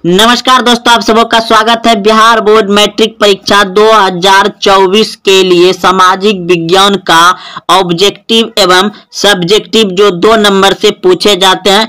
नमस्कार दोस्तों, आप सबों का स्वागत है। बिहार बोर्ड मैट्रिक परीक्षा 2024 के लिए सामाजिक विज्ञान का ऑब्जेक्टिव एवं सब्जेक्टिव जो 2 नंबर से पूछे जाते हैं।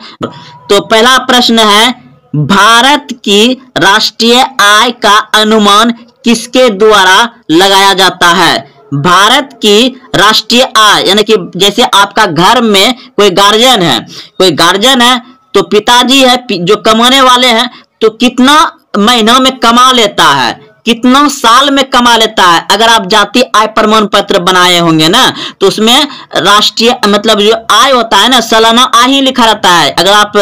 तो पहला प्रश्न है, भारत की राष्ट्रीय आय का अनुमान किसके द्वारा लगाया जाता है? भारत की राष्ट्रीय आय यानी कि जैसे आपका घर में कोई गार्जियन है तो पिताजी है जो कमाने वाले हैं, तो कितना महीना में कमा लेता है, कितना साल में कमा लेता है। अगर आप जाति आय प्रमाण पत्र बनाए होंगे ना, तो उसमें राष्ट्रीय मतलब जो आय होता है ना, सालाना आय ही लिखा रहता है। अगर आप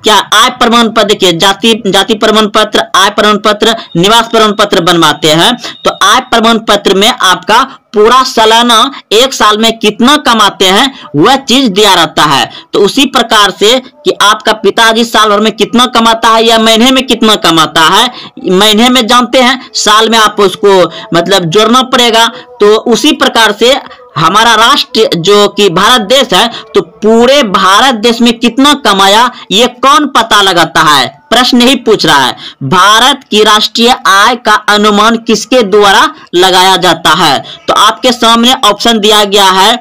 क्या आय प्रमाण पत्र देखिए, जाति प्रमाण पत्र, आय प्रमाण पत्र, निवास प्रमाण पत्र बनवाते हैं, तो आय प्रमाण पत्र में आपका पूरा सालाना 1 साल में कितना कमाते हैं वह चीज दिया रहता है। तो उसी प्रकार से कि आपका पिताजी साल भर में कितना कमाता है या महीने में कितना कमाता है, महीने में जानते हैं, साल में आप उसको मतलब जोड़ना पड़ेगा। तो उसी प्रकार से हमारा राष्ट्र जो कि भारत देश है, तो पूरे भारत देश में कितना कमाया ये कौन पता लगाता है? प्रश्न ही पूछ रहा है, भारत की राष्ट्रीय आय का अनुमान किसके द्वारा लगाया जाता है? तो आपके सामने ऑप्शन दिया गया है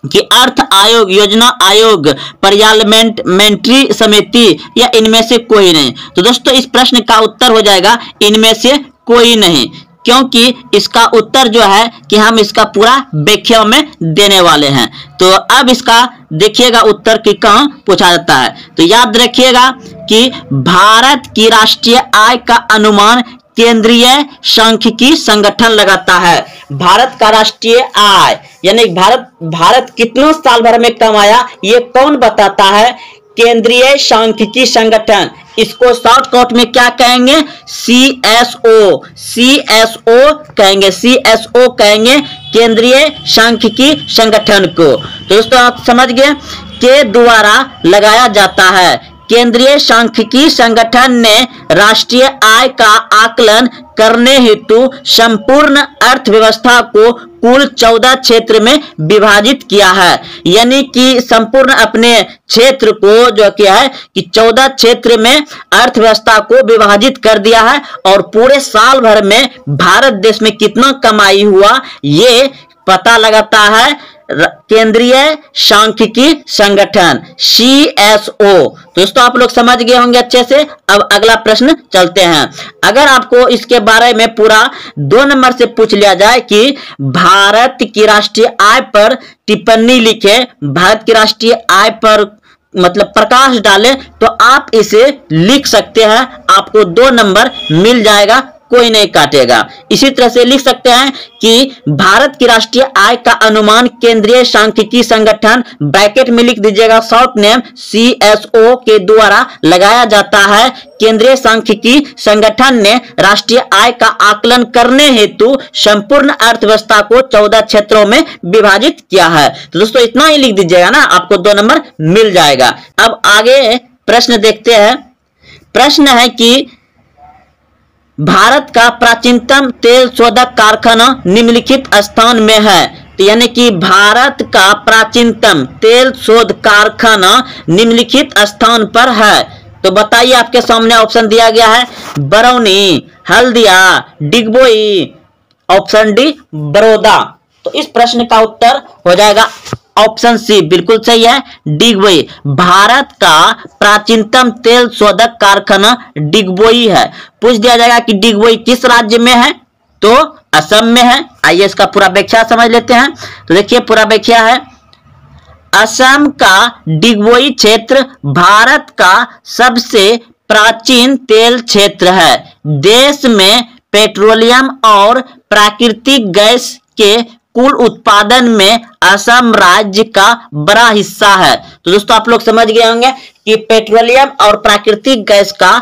कि अर्थ आयोग, योजना आयोग, पार्लियामेंट्री समिति या इनमें से कोई नहीं। तो दोस्तों इस प्रश्न का उत्तर हो जाएगा इनमें से कोई नहीं, क्योंकि इसका उत्तर जो है कि हम इसका पूरा व्याख्या में देने वाले हैं। तो अब इसका देखिएगा उत्तर कि कहां पूछा जाता है। तो याद रखिएगा कि भारत की राष्ट्रीय आय का अनुमान केंद्रीय सांख्यिकी संगठन लगाता है। भारत का राष्ट्रीय आय यानी भारत कितना साल भर में कमाया ये कौन बताता है? केंद्रीय सांख्यिकी संगठन। इसको शॉर्टकट में क्या कहेंगे? CSO कहेंगे, केंद्रीय सांख्यिकी संगठन को। तो दोस्तों आप समझ गए, के द्वारा लगाया जाता है। केंद्रीय सांख्यिकी संगठन ने राष्ट्रीय आय का आकलन करने हेतु संपूर्ण अर्थव्यवस्था को कुल 14 क्षेत्र में विभाजित किया है। यानी कि संपूर्ण अपने क्षेत्र को जो किया है कि 14 क्षेत्र में अर्थव्यवस्था को विभाजित कर दिया है, और पूरे साल भर में भारत देश में कितना कमाई हुआ ये पता लगाता है केंद्रीय सांख्यिकी संगठन CSO। दोस्तों आप लोग समझ गए होंगे अच्छे से। अब अगला प्रश्न चलते हैं। अगर आपको इसके बारे में पूरा 2 नंबर से पूछ लिया जाए कि भारत की राष्ट्रीय आय पर टिप्पणी लिखे, भारत की राष्ट्रीय आय पर मतलब प्रकाश डाले, तो आप इसे लिख सकते हैं, आपको 2 नंबर मिल जाएगा, कोई नहीं काटेगा। इसी तरह से लिख सकते हैं कि भारत की राष्ट्रीय आय का अनुमान केंद्रीय सांख्यिकी संगठन ब्रैकेट में लिख दीजिएगा शॉर्ट नेम CSO के द्वारा लगाया जाता है। केंद्रीय सांख्यिकी संगठन ने राष्ट्रीय आय का आकलन करने हेतु संपूर्ण अर्थव्यवस्था को 14 क्षेत्रों में विभाजित किया है। तो दोस्तों इतना ही लिख दीजिएगा ना, आपको 2 नंबर मिल जाएगा। अब आगे प्रश्न देखते हैं। प्रश्न है कि भारत का प्राचीनतम तेल शोधक कारखाना निम्नलिखित स्थान में है। तो यानी कि भारत का प्राचीनतम तेल शोध कारखाना निम्नलिखित स्थान पर है। तो बताइए, आपके सामने ऑप्शन दिया गया है बरौनी, हल्दिया, डिगबोई, ऑप्शन डी बड़ौदा। तो इस प्रश्न का उत्तर हो जाएगा ऑप्शन सी, बिल्कुल सही है, डिगबोई। भारत का प्राचीनतम तेल शोधक कारखाना डिगबोई है। पूछ दिया जाएगा कि डिगबोई किस राज्य में है, तो असम में है। आइए इसका पूरा व्याख्या समझ लेते हैं। तो देखिए पूरा व्याख्या है, असम का डिगबोई क्षेत्र भारत का सबसे प्राचीन तेल क्षेत्र है। देश में पेट्रोलियम और प्राकृतिक गैस के कुल उत्पादन में असम राज्य का बड़ा हिस्सा है। तो दोस्तों आप लोग समझ गए होंगे कि पेट्रोलियम और प्राकृतिक गैस का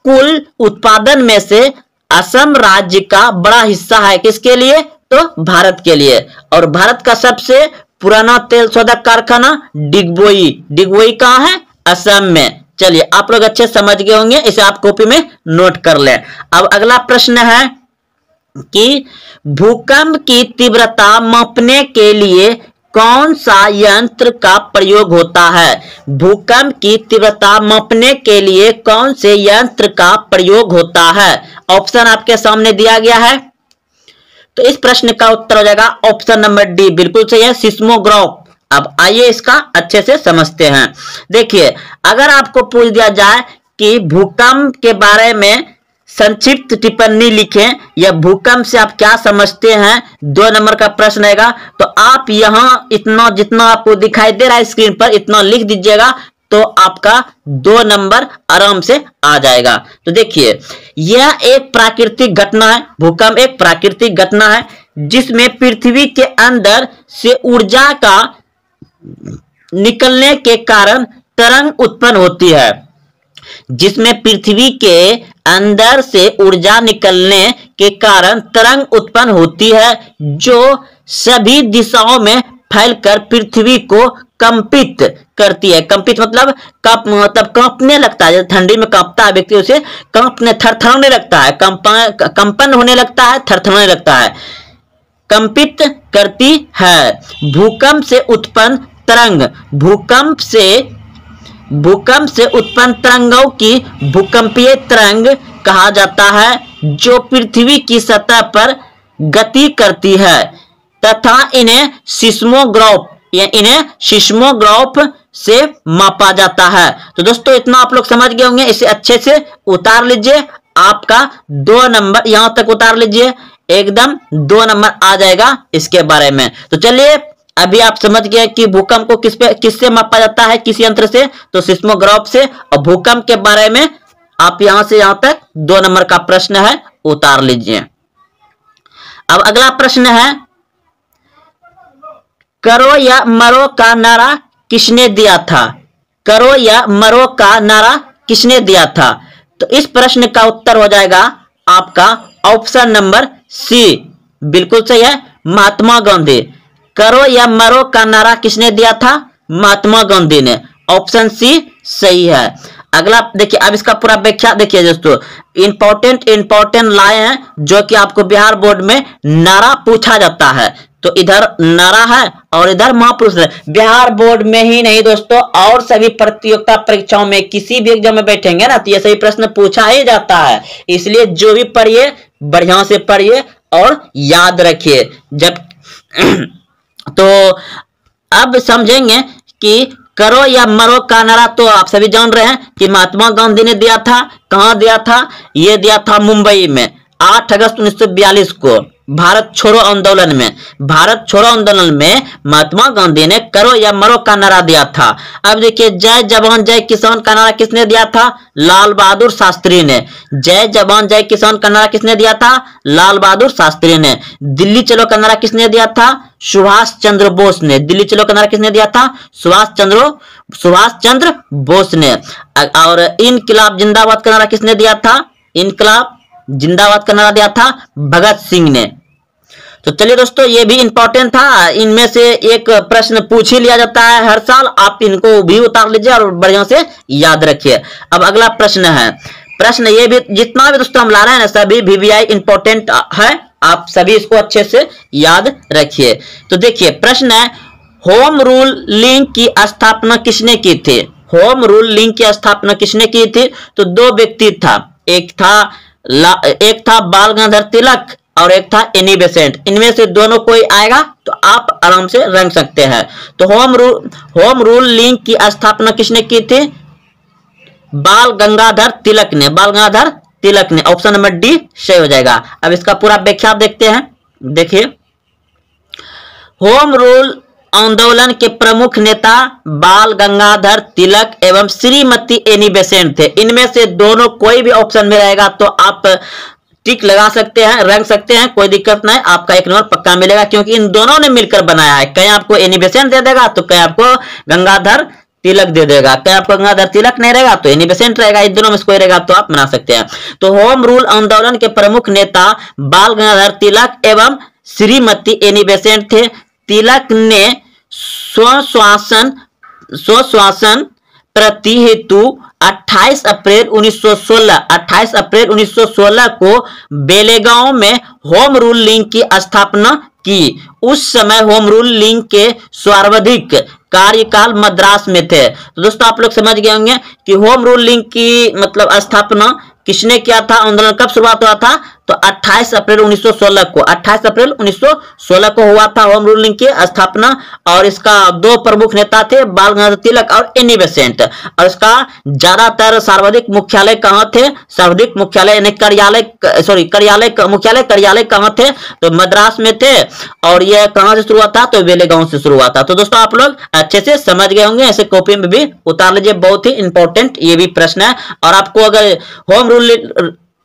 कुल उत्पादन में से असम राज्य का बड़ा हिस्सा है। किसके लिए? तो भारत के लिए। और भारत का सबसे पुराना तेल शोधक कारखाना डिगबोई कहाँ है? असम में। चलिए आप लोग अच्छे समझ गए होंगे, इसे आप कॉपी में नोट कर लें। अब अगला प्रश्न है कि भूकंप की तीव्रता मापने के लिए कौन सा यंत्र का प्रयोग होता है? भूकंप की तीव्रता मापने के लिए कौन से यंत्र का प्रयोग होता है? ऑप्शन आपके सामने दिया गया है। तो इस प्रश्न का उत्तर हो जाएगा ऑप्शन नंबर डी, बिल्कुल सही है, सिस्मोग्राफ। अब आइए इसका अच्छे से समझते हैं। देखिए, अगर आपको पूछ दिया जाए कि भूकंप के बारे में संक्षिप्त टिप्पणी लिखें या भूकंप से आप क्या समझते हैं, 2 नंबर का प्रश्न आएगा। तो आप यहां इतना जितना आपको दिखाई दे रहा है स्क्रीन पर इतना लिख दीजिएगा, तो आपका 2 नंबर आराम से आ जाएगा। तो देखिए, यह एक प्राकृतिक घटना है। भूकंप एक प्राकृतिक घटना है जिसमें पृथ्वी के अंदर से ऊर्जा का निकलने के कारण तरंग उत्पन्न होती है। जिसमें पृथ्वी के अंदर से ऊर्जा निकलने के कारण तरंग उत्पन्न होती है जो सभी दिशाओं में फैलकर पृथ्वी को कंपित करती है। कंपित मतलब कांपने लगता है। ठंडी में कांपता है व्यक्ति, उसे कांपने थरथराने लगता है, कंपन होने लगता है, थरथराने लगता है, कंपित करती है। भूकंप से उत्पन्न तरंग, भूकंप से उत्पन्न तरंगों की भूकंपीय तरंग कहा जाता है जो पृथ्वी की सतह पर गति करती है तथा इन्हें सिस्मोग्राफ से मापा जाता है। तो दोस्तों, इतना आप लोग समझ गए होंगे। इसे अच्छे से उतार लीजिए, आपका 2 नंबर यहां तक उतार लीजिए, एकदम 2 नंबर आ जाएगा इसके बारे में। तो चलिए, अभी आप समझ गए कि भूकंप को किससे मापा जाता है, किस यंत्र से, तो सिस्मोग्राफ से। और भूकंप के बारे में आप यहां से यहां तक 2 नंबर का प्रश्न है, उतार लीजिए। अब अगला प्रश्न है, करो या मरो का नारा किसने दिया था? करो या मरो का नारा किसने दिया था? तो इस प्रश्न का उत्तर हो जाएगा आपका ऑप्शन नंबर सी, बिल्कुल सही है, महात्मा गांधी। करो या मरो का नारा किसने दिया था? महात्मा गांधी ने। ऑप्शन सी सही है। अगला देखिए, अब इसका पूरा व्याख्या देखिए दोस्तों, इंपॉर्टेंट लाए हैं जो कि आपको बिहार बोर्ड में नारा पूछा जाता है। तो इधर नारा है और इधर महापुरुष है। बिहार बोर्ड में ही नहीं दोस्तों, और सभी प्रतियोगिता परीक्षाओं में किसी भी एग्जाम में बैठेंगे ना तो ये सभी प्रश्न पूछा ही जाता है। इसलिए जो भी पढ़िए बढ़िया से पढ़िए और याद रखिए। जब तो अब समझेंगे कि करो या मरो का नारा तो आप सभी जान रहे हैं कि महात्मा गांधी ने दिया था। कहां दिया था? ये दिया था मुंबई में 8 अगस्त 1942 को, भारत छोड़ो आंदोलन में। भारत छोड़ो आंदोलन में महात्मा गांधी ने करो या मरो का नारा दिया था। अब देखिए, जय जवान जय किसान का नारा किसने दिया था? लाल बहादुर शास्त्री ने। जय जवान जय किसान का नारा किसने दिया था? लाल बहादुर शास्त्री ने। दिल्ली चलो का नारा किसने दिया था? सुभाष चंद्र बोस ने। दिल्ली चलो का नारा किसने दिया था? सुभाष चंद्र बोस ने। और इनकलाब जिंदाबाद का नारा किसने दिया था? इनकलाब जिंदाबाद का नारा दिया था भगत सिंह ने। तो चलिए दोस्तों, ये भी इंपॉर्टेंट था। इनमें से एक प्रश्न पूछ ही लिया जाता है हर साल, आप इनको भी उतार लीजिए और बढ़िया से याद रखिए। अब अगला प्रश्न है, प्रश्न ये भी जितना भी दोस्तों हम ला रहे हैं ना सभी VVI इंपॉर्टेंट है, आप सभी इसको अच्छे से याद रखिए। तो देखिए, प्रश्न है, होम रूल लिंग की स्थापना किसने की थी? होम रूल लिंग की स्थापना किसने की थी? तो 2 व्यक्ति था, एक था बाल गंगाधर तिलक और एक था एनी बेसेंट। इनमें से दोनों कोई आएगा तो आप आराम से रंग सकते हैं। तो होम रूल लिंग की स्थापना किसने की थी? बाल गंगाधर तिलक ने। बाल गंगाधर तिलक ने। ऑप्शन नंबर डी सही हो जाएगा। अब इसका पूरा व्याख्या देखते हैं। देखिए, होम रूल आंदोलन के प्रमुख नेता बाल गंगाधर तिलक एवं श्रीमती एनी बेसेंट थे। इनमें से दोनों कोई भी ऑप्शन में रहेगा तो आप टिक लगा सकते हैं, रंग सकते हैं, कोई दिक्कत नहीं, आपका 1 नंबर पक्का मिलेगा क्योंकि इन दोनों ने मिलकर बनाया है। कहीं आपको एनी बेसेंट दे देगा तो कहीं आपको गंगाधर तिलक दे देगा, कहीं आपको गंगाधर तिलक नहीं रहेगा तो एनी बेसेंट रहेगा। इन दोनों में से कोई रहेगा तो आप बना सकते हैं। तो होम रूल आंदोलन के प्रमुख नेता बाल गंगाधर तिलक एवं श्रीमती एनी बेसेंट थे। तिलक ने स्वशासन प्रति हेतु 28 अप्रैल 1916 को बेलेगांव में होम रूल लिंग की स्थापना की। उस समय होम रूलिंग के सर्वाधिक कार्यकाल मद्रास में थे। तो दोस्तों आप लोग समझ गए होंगे कि होम रूलिंग की मतलब स्थापना किसने किया था, आंदोलन कब शुरुआत हुआ था, तो 28 अप्रैल 1916 को, 28 अप्रैल 1916 को हुआ था होम रूलिंग की स्थापना। और इसका दो प्रमुख नेता थे, बाल गंगाधर तिलक और एनी बेसेंट। और इसका ज्यादातर सर्वाधिक मुख्यालय कहाँ थे, सर्वाधिक मुख्यालय यानी कार्यालय कहाँ थे, तो मद्रास में थे। और यह कहाँ से शुरू हुआ था, तो बेलेगांव से शुरू हुआ था। तो दोस्तों आप लोग अच्छे से समझ गए होंगे, ऐसे कॉपी में भी उतार लीजिए, बहुत ही इंपॉर्टेंट ये भी प्रश्न है। और आपको अगर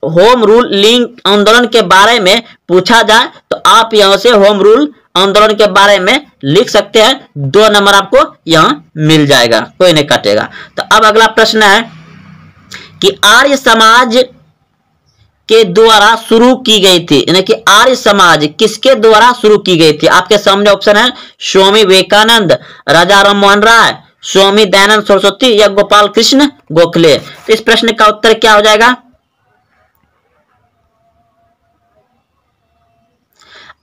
होम रूलिंग आंदोलन के बारे में पूछा जाए तो आप यहां से होम रूल आंदोलन के बारे में लिख सकते हैं, 2 नंबर आपको यहां मिल जाएगा, कोई नहीं काटेगा। तो अब अगला प्रश्न है कि आर्य समाज के द्वारा शुरू की गई थी, यानी कि आर्य समाज किसके द्वारा शुरू की गई थी। आपके सामने ऑप्शन है स्वामी विवेकानंद, राजा राम मोहन राय, स्वामी दयानंद सरस्वती या गोपाल कृष्ण गोखले। तो इस प्रश्न का उत्तर क्या हो जाएगा,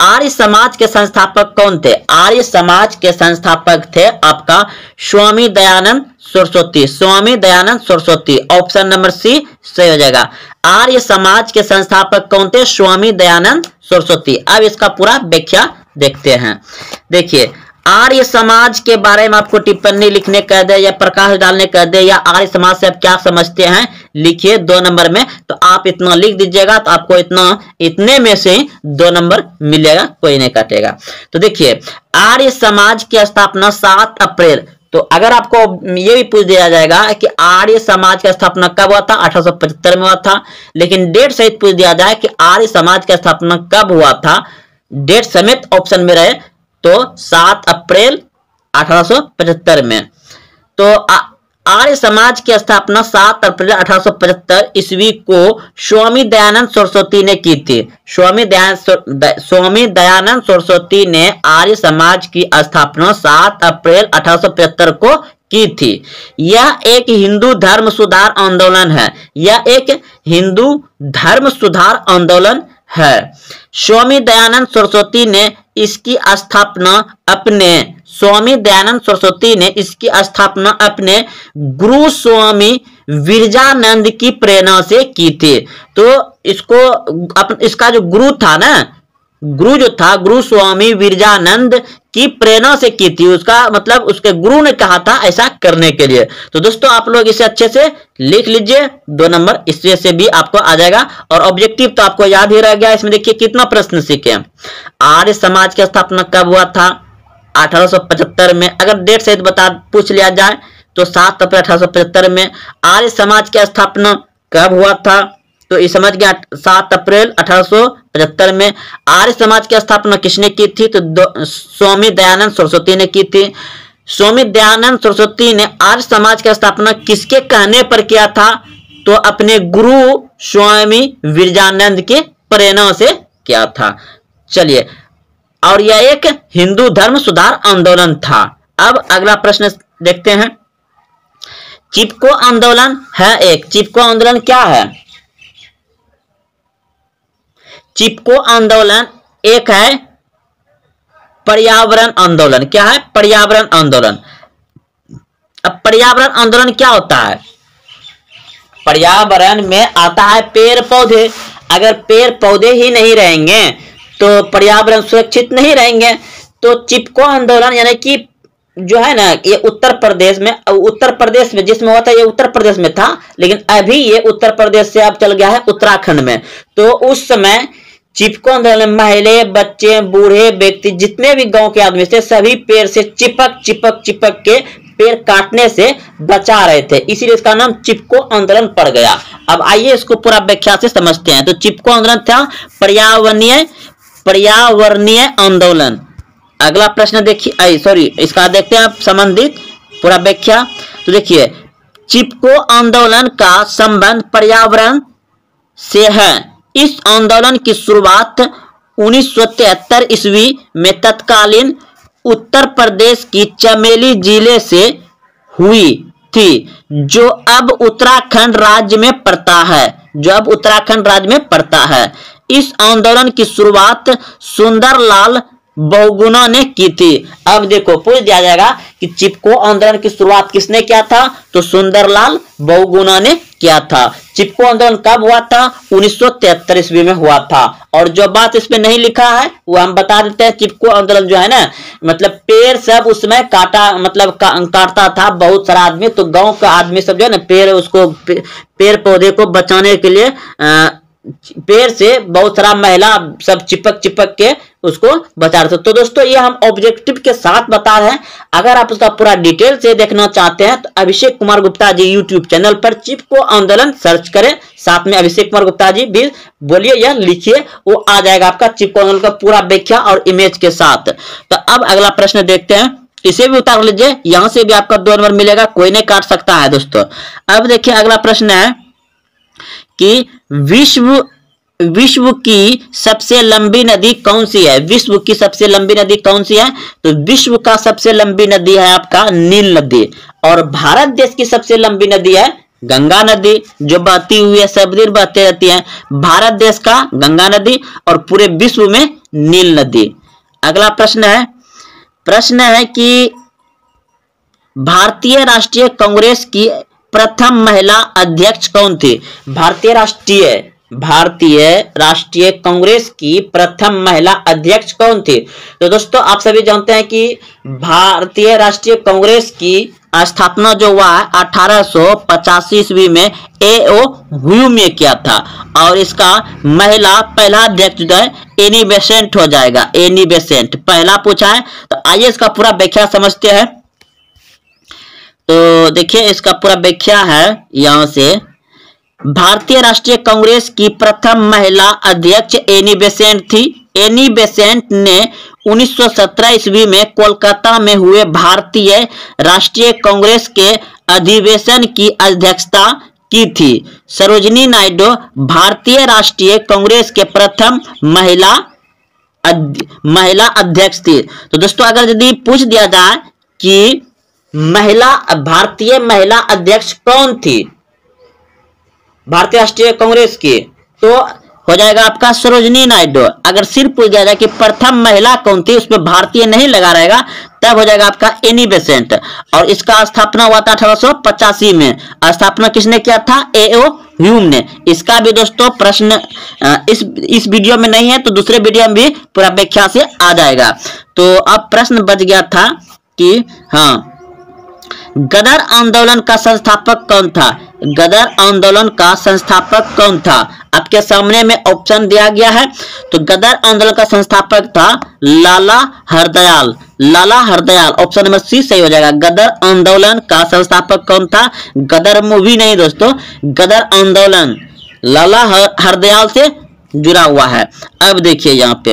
आर्य समाज के संस्थापक कौन थे, आर्य समाज के संस्थापक थे आपका Swami Dayanand Saraswati, Swami Dayanand Saraswati. Option number C सही हो जाएगा। आर्य समाज के संस्थापक कौन थे, स्वामी दयानंद सरस्वती। अब इसका पूरा व्याख्या देखते हैं। देखिए, आर्य समाज के बारे में आपको टिप्पणी लिखने कह दे या प्रकाश डालने कह दे या आर्य समाज से आप क्या समझते हैं लिखिए 2 नंबर में। तो आप इतना लिख दीजिएगा तो आपको इतने में से 2 नंबर मिलेगा, कोई नहीं काटेगा। तो देखिए, आर्य समाज की स्थापना 7 अप्रैल, तो अगर आपको ये भी पूछ दिया जाएगा कि आर्य समाज की स्थापना कब हुआ था, 1875 में हुआ था। लेकिन डेट सहित पूछ दिया जाए कि आर्य समाज की स्थापना कब हुआ था, डेट समेत ऑप्शन में रहे तो 7 अप्रैल 1875 में। तो आर्य समाज की स्थापना 7 अप्रैल 1875 ईस्वी को स्वामी दयानंद सरस्वती ने की थी। स्वामी दयानंद सरस्वती ने आर्य समाज की स्थापना 7 अप्रैल 1875 को की थी। यह एक हिंदू धर्म सुधार आंदोलन है, यह एक हिंदू धर्म सुधार आंदोलन है। स्वामी दयानंद सरस्वती ने इसकी स्थापना अपने गुरु स्वामी विरजानंद की प्रेरणा से की थी। तो इसका जो गुरु था ना, गुरु स्वामी विरजानंद की प्रेरणा से की थी। उसका मतलब उसके गुरु ने कहा था ऐसा करने के लिए। तो दोस्तों आप लोग इसे अच्छे से लिख लीजिए, 2 नंबर इससे से भी आपको आ जाएगा। और ऑब्जेक्टिव तो आपको याद ही रह गया। इसमें देखिए कितना प्रश्न सीखे। आर्य समाज की स्थापना कब हुआ था, 1875 में। अगर डेट सहित पूछ लिया जाए तो 7 अप्रैल 1875 में। आर्य समाज की स्थापना कब हुआ था, तो ये समझ गया 7 अप्रैल 1875 में। आर्य समाज की स्थापना किसने की थी, तो स्वामी दयानंद सरस्वती ने की थी। स्वामी दयानंद सरस्वती ने आर्य समाज की स्थापना किसके कहने पर किया था, तो अपने गुरु स्वामी विरजानंद के प्रेरणा से किया था। चलिए, और यह एक हिंदू धर्म सुधार आंदोलन था। अब अगला प्रश्न देखते हैं। चिपको आंदोलन है एक, चिपको आंदोलन क्या है, चिपको आंदोलन एक है पर्यावरण आंदोलन। क्या है, पर्यावरण आंदोलन। अब पर्यावरण आंदोलन क्या होता है, पर्यावरण में आता है पेड़ पौधे। अगर पेड़ पौधे ही नहीं रहेंगे तो पर्यावरण सुरक्षित नहीं रहेंगे। तो चिपको आंदोलन यानी कि जो है ना, ये उत्तर प्रदेश में जिसमें हुआ था, ये उत्तर प्रदेश में था, लेकिन अभी ये उत्तर प्रदेश से अब चल गया है उत्तराखंड में। तो उस समय चिपको आंदोलन में महिला, बच्चे, बूढ़े व्यक्ति, जितने भी गांव के आदमी थे, सभी पेड़ से चिपक के पेड़ काटने से बचा रहे थे, इसीलिए इसका नाम चिपको आंदोलन पड़ गया। अब आइए इसको पूरा व्याख्या से समझते हैं। तो चिपको आंदोलन था पर्यावरणीय आंदोलन। अगला प्रश्न देखिए, इसका देखते हैं संबंधित पूरा व्याख्या। तो देखिए, चिपको आंदोलन का संबंध पर्यावरण से है। इस आंदोलन की शुरुआत 1973 ईस्वी में तत्कालीन उत्तर प्रदेश की चमेली जिले से हुई थी, जो अब उत्तराखंड राज्य में पड़ता है। इस आंदोलन की शुरुआत सुंदरलाल बहुगुणा ने की थी। अब देखो पूछ दिया जाएगा कि चिपको आंदोलन की शुरुआत किसने किया था, तो सुंदरलाल बहुगुणा ने किया था। चिपको आंदोलन कब हुआ था, 1973 ईस्वी में हुआ था। और जो बात इसमें नहीं लिखा है वो हम बता देते हैं। चिपको आंदोलन जो है ना, मतलब पेड़ सब उसमें काटा, मतलब काटता था बहुत सारा आदमी, तो गांव का आदमी सब जो है ना पेड़ उसको पेड़ पौधे को बचाने के लिए पेड़ से बहुत सारा महिला सब चिपक चिपक के उसको बचा रहे थे। तो दोस्तों ये हम ऑब्जेक्टिव के साथ बता रहे हैं। अगर आप उसका पूरा डिटेल से देखना चाहते हैं तो अभिषेक कुमार गुप्ता जी यूट्यूब चैनल पर चिपको आंदोलन सर्च करें, साथ में अभिषेक कुमार गुप्ता जी भी बोलिए या लिखिए, वो आ जाएगा आपका चिपको आंदोलन का पूरा व्याख्या और इमेज के साथ। तो अब अगला प्रश्न देखते हैं, इसे भी उतार लीजिए, यहां से भी आपका 2 नंबर मिलेगा, कोई नहीं काट सकता है दोस्तों। अब देखिए अगला प्रश्न है कि विश्व की सबसे लंबी नदी कौन सी है, विश्व की सबसे लंबी नदी कौन सी है, तो विश्व का सबसे लंबी नदी है आपका नील नदी। और भारत देश की सबसे लंबी नदी है गंगा नदी, जो बहती हुई है, सब दिन बहती रहती है। भारत देश का गंगा नदी और पूरे विश्व में नील नदी। अगला प्रश्न है कि भारतीय राष्ट्रीय कांग्रेस की प्रथम महिला अध्यक्ष कौन थी, भारतीय राष्ट्रीय कांग्रेस की प्रथम महिला अध्यक्ष कौन थी। तो दोस्तों आप सभी जानते हैं कि भारतीय राष्ट्रीय कांग्रेस की स्थापना जो हुआ है 1885 ईस्वी में A.O. ह्यूम ने किया था। और इसका महिला पहला अध्यक्ष जो है एनी बेसेंट हो जाएगा, एनी बेसेंट पहला पूछा है। तो आइए इसका पूरा व्याख्या समझते हैं। तो देखिए इसका पूरा व्याख्या है यहां से, भारतीय राष्ट्रीय कांग्रेस की प्रथम महिला अध्यक्ष एनी बेसेंट थी। एनी बेसेंट ने 1917 ईस्वी में कोलकाता में हुए भारतीय राष्ट्रीय कांग्रेस के अधिवेशन की अध्यक्षता की थी। सरोजिनी नायडू भारतीय राष्ट्रीय कांग्रेस के प्रथम महिला अध्यक्ष थी। तो दोस्तों अगर यदि पूछ दिया जाए कि भारतीय महिला अध्यक्ष कौन थी भारतीय राष्ट्रीय कांग्रेस की, तो हो जाएगा आपका सरोजिनी नायडू। अगर सिर्फ पूछ दिया जाए कि प्रथम महिला कौन थी, उसमें भारतीय नहीं लगा रहेगा, तब हो जाएगा आपका एनी बेसेंट। और इसका स्थापना हुआ था 1885 में। स्थापना किसने किया था, A.O. ह्यूम ने। इसका भी दोस्तों प्रश्न इस वीडियो में नहीं है, तो दूसरे वीडियो में भी पूरा व्याख्या से आ जाएगा। तो अब प्रश्न बच गया था कि हाँ, गदर आंदोलन का संस्थापक कौन था, गदर आंदोलन का संस्थापक कौन था। आपके सामने में ऑप्शन दिया गया है। तो गदर आंदोलन का संस्थापक था लाला हरदयाल। लाला हरदयाल ऑप्शन नंबर सी सही हो जाएगा। गदर आंदोलन का संस्थापक कौन था, गदर मूवी नहीं दोस्तों, गदर आंदोलन लाला हरदयाल से जुड़ा हुआ है। अब देखिए यहाँ पे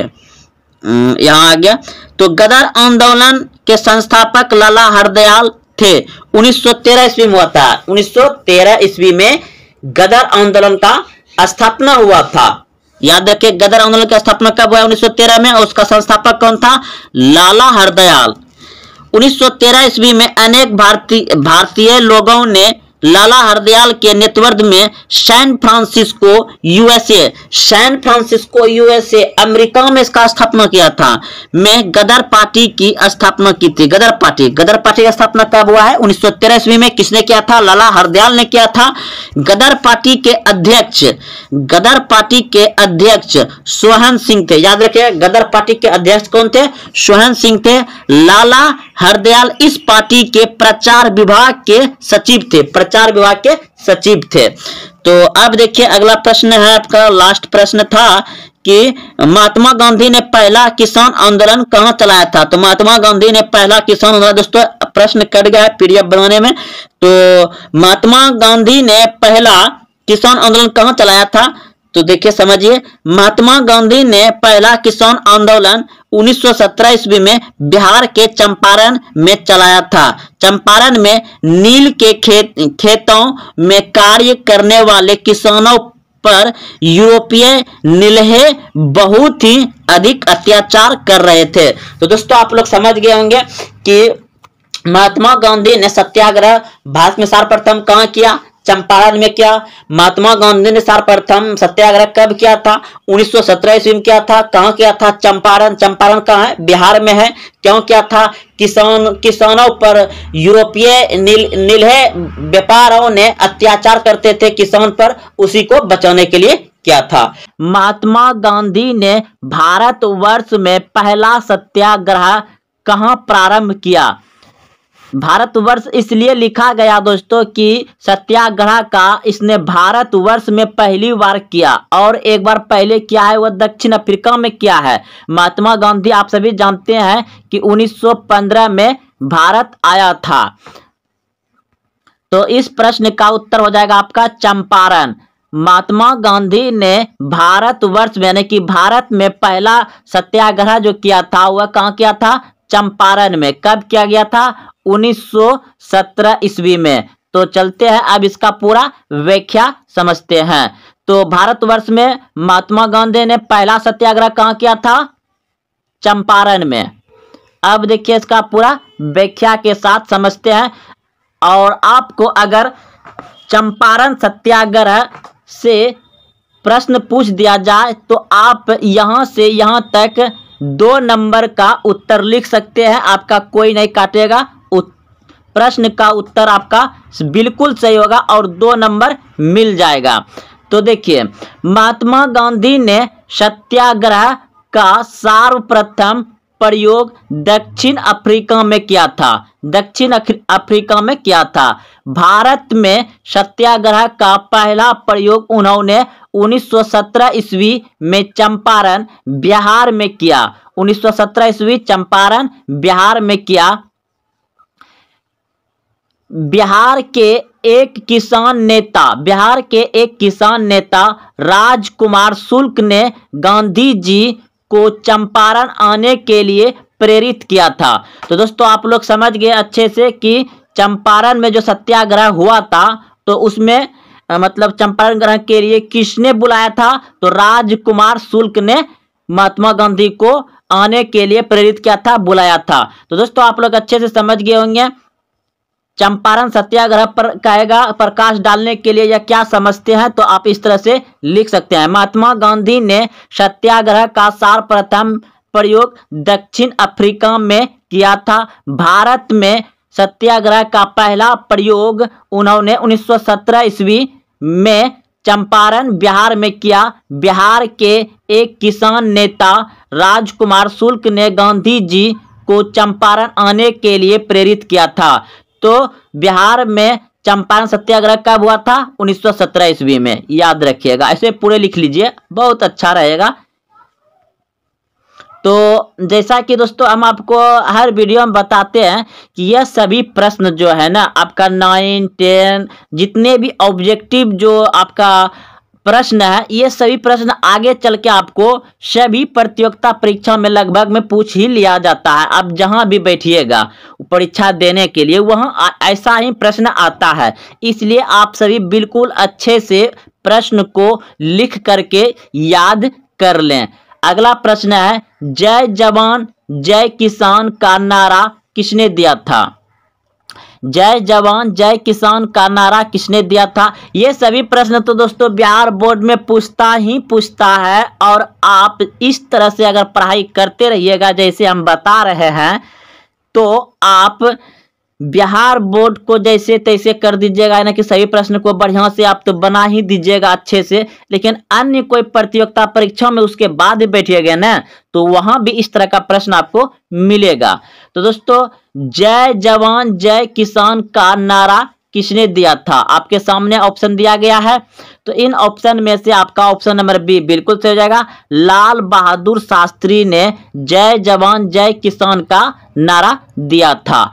यहाँ आ गया। तो गदर आंदोलन के संस्थापक लाला हरदयाल थे। 1913 ईस्वी में हुआ था। 1913 ईस्वी में गदर आंदोलन का स्थापना हुआ था। याद रखिए गदर आंदोलन की स्थापना कब हुआ, 1913 में। और उसका संस्थापक कौन था, लाला हरदयाल। 1913 ईस्वी में अनेक भारतीय लोगों ने लाला हरदयाल के नेतृत्व में सैन फ्रांसिस्को यूएसए अमेरिका में इसका स्थापना किया था। में गदर पार्टी की स्थापना की थी। गदर पार्टी की स्थापना कब हुआ है, 1913 ईस्वी में। किसने किया था, लाला हरदयाल ने किया था। गदर पार्टी के अध्यक्ष सोहन सिंह थे। याद रखिए गदर पार्टी के अध्यक्ष कौन थे, सोहन सिंह थे। लाला हरदयाल इस पार्टी के प्रचार विभाग के सचिव थे। तो अब देखिए अगला प्रश्न है आपका, लास्ट प्रश्न था कि महात्मा गांधी ने पहला किसान आंदोलन कहां चलाया था। तो महात्मा गांधी ने पहला किसान आंदोलन, दोस्तों प्रश्न कट गया है पीडीएफ बनाने में। तो महात्मा गांधी ने पहला किसान आंदोलन कहां चलाया था, तो देखिए समझिए। महात्मा गांधी ने पहला किसान आंदोलन 1917 ईस्वी में बिहार के चंपारण में चलाया था। चंपारण में नील के खेतों में कार्य करने वाले किसानों पर यूरोपीय नीलहे बहुत ही अधिक अत्याचार कर रहे थे। तो दोस्तों आप लोग समझ गए होंगे कि महात्मा गांधी ने सत्याग्रह भारत में सर्वप्रथम कहां किया, चंपारण में किया। महात्मा गांधी ने सर्वप्रथम सत्याग्रह कब किया था? 1917 ईस्वी में किया था। कहाँ किया था? चंपारण। चंपारण कहाँ है? बिहार में है। क्यों किया था? किसानों पर यूरोपीय नीलहे व्यापारियों ने अत्याचार करते थे किसान पर, उसी को बचाने के लिए क्या था। महात्मा गांधी ने भारतवर्ष में पहला सत्याग्रह कहाँ प्रारंभ किया? भारतवर्ष इसलिए लिखा गया दोस्तों कि सत्याग्रह का इसने भारतवर्ष में पहली बार किया, और एक बार पहले किया है वह दक्षिण अफ्रीका में किया है। महात्मा गांधी आप सभी जानते हैं कि 1915 में भारत आया था। तो इस प्रश्न का उत्तर हो जाएगा आपका चंपारण। महात्मा गांधी ने भारतवर्ष में यानी कि भारत में पहला सत्याग्रह जो किया था वह कहाँ किया था? चंपारण में। कब किया गया था? 1917 ईस्वी में। तो चलते हैं अब इसका पूरा व्याख्या समझते हैं। तो भारतवर्ष में महात्मा गांधी ने पहला सत्याग्रह कहाँ किया था? चंपारण में। अब देखिए इसका पूरा व्याख्या के साथ समझते हैं। और आपको अगर चंपारण सत्याग्रह से प्रश्न पूछ दिया जाए तो आप यहां से यहां तक 2 नंबर का उत्तर लिख सकते हैं, आपका कोई नहीं काटेगा। प्रश्न का उत्तर आपका बिल्कुल सही होगा और 2 नंबर मिल जाएगा। तो देखिए महात्मा गांधी ने सत्याग्रह का सर्वप्रथम प्रयोग दक्षिण अफ्रीका में किया था। दक्षिण अफ्रीका में किया था। भारत में सत्याग्रह का पहला प्रयोग उन्होंने 1917 ईस्वी में चंपारण बिहार में किया। 1917 ईस्वी चंपारण बिहार में किया। बिहार के एक किसान नेता राजकुमार शुक्ल ने गांधी जी को चंपारण आने के लिए प्रेरित किया था। तो दोस्तों आप लोग समझ गए अच्छे से कि चंपारण में जो सत्याग्रह हुआ था तो उसमें मतलब चंपारण ग्रहण के लिए किसने बुलाया था? तो राजकुमार शुक्ल ने महात्मा गांधी को आने के लिए प्रेरित किया था, बुलाया था। तो दोस्तों आप लोग अच्छे से समझ गए होंगे चंपारण सत्याग्रह पर कहेगा प्रकाश डालने के लिए या क्या समझते हैं, तो आप इस तरह से लिख सकते हैं। महात्मा गांधी ने सत्याग्रह का सर्वप्रथम प्रयोग दक्षिण अफ्रीका में किया था। भारत में सत्याग्रह का पहला प्रयोग उन्होंने 1917 ईस्वी में चंपारण बिहार में किया। बिहार के एक किसान नेता राजकुमार शुक्ल ने गांधी जी को चंपारण आने के लिए प्रेरित किया था। तो बिहार में चंपारण सत्याग्रह कब हुआ था? 1917 ईस्वी में। याद रखिएगा, ऐसे पूरे लिख लीजिए, बहुत अच्छा रहेगा। तो जैसा कि दोस्तों हम आपको हर वीडियो में बताते हैं कि यह सभी प्रश्न जो है ना आपका 9, 10 जितने भी ऑब्जेक्टिव जो आपका प्रश्न है, ये सभी प्रश्न आगे चल के आपको सभी प्रतियोगिता परीक्षा में लगभग में पूछ ही लिया जाता है। आप जहां भी बैठिएगा परीक्षा देने के लिए वहां ऐसा ही प्रश्न आता है। इसलिए आप सभी बिल्कुल अच्छे से प्रश्न को लिख करके याद कर लें। अगला प्रश्न है, जय जवान जय किसान का नारा किसने दिया था? जय जवान जय किसान का नारा किसने दिया था? ये सभी प्रश्न तो दोस्तों बिहार बोर्ड में पूछता है। और आप इस तरह से अगर पढ़ाई करते रहिएगा जैसे हम बता रहे हैं तो आप बिहार बोर्ड को जैसे तैसे कर दीजिएगा, यानी कि सभी प्रश्न को बढ़िया से आप तो बना ही दीजिएगा अच्छे से। लेकिन अन्य कोई प्रतियोगिता परीक्षा में उसके बाद बैठिएगा ना तो वहां भी इस तरह का प्रश्न आपको मिलेगा। तो दोस्तों जय जवान जय किसान का नारा किसने दिया था? आपके सामने ऑप्शन दिया गया है। तो इन ऑप्शन में से आपका ऑप्शन नंबर बी बिल्कुल सही हो जाएगा। लाल बहादुर शास्त्री ने जय जवान जय किसान का नारा दिया था।